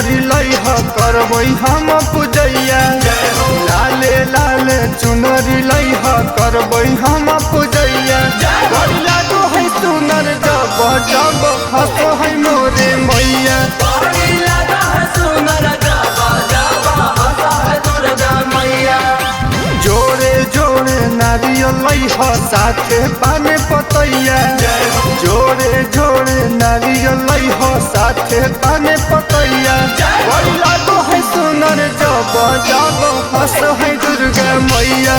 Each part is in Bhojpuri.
चुनरी लइह करबै हम पूजैया लाले लाले चुनरी लइह करबै हम पूजैया बढ़िया तो है सुनर जब जब हंसो है मोरे मैया जोड़े जोड़े नारियल लइह साथे पान पतैया जोड़े जोड़े नारियल लइह साथे पान पतैया बढ़िया तो है सुनर जब जब हंस है दुर्गा मैया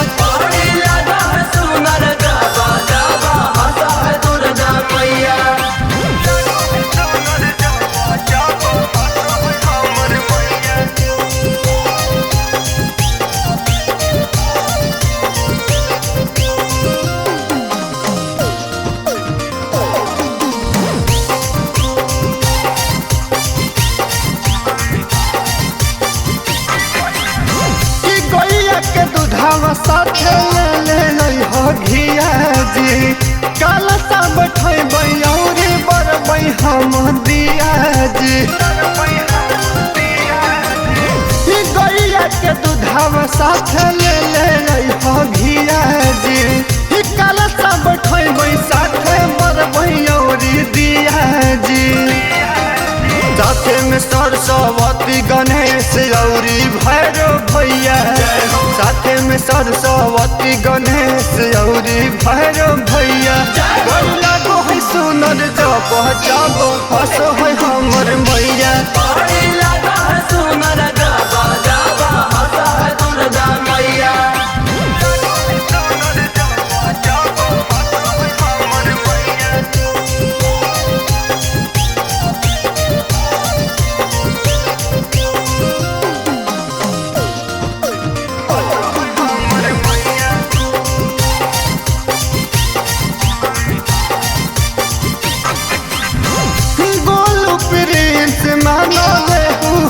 के दूधावा साथे ले हो घिया जी काल सा बैठे बौरी बरबै हम दिया जी गैया के दूधावा साथे ले हो घिया जी काल सा बैठे साथे बरबै औरी दिया जी साथे में सरस्वती गणेश औरी भैरव भैया साथे में सरस्वती गणेश औरी भैरव भैया बढ़िया तो है सुनर जब जब हंस है हमर मैया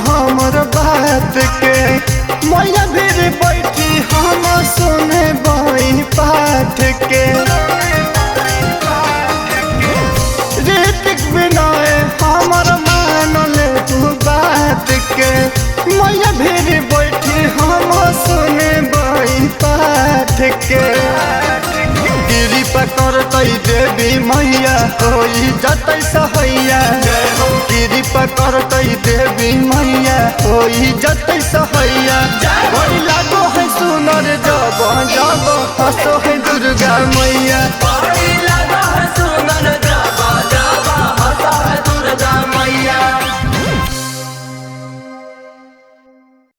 हमर बात के मैया भीर बैठी हम सुने बई पाठ के ऋतिक विनय हमर मान ले बात के मैया भीर बैठी हम सुने बई पाठ के कृपा करतै देवी मैया होई जतै सहैया कृपा करतै देवी मैया होई जतै सहैया बढ़िया तो है सुनर जब जब हंसो है दुर्गा मैया।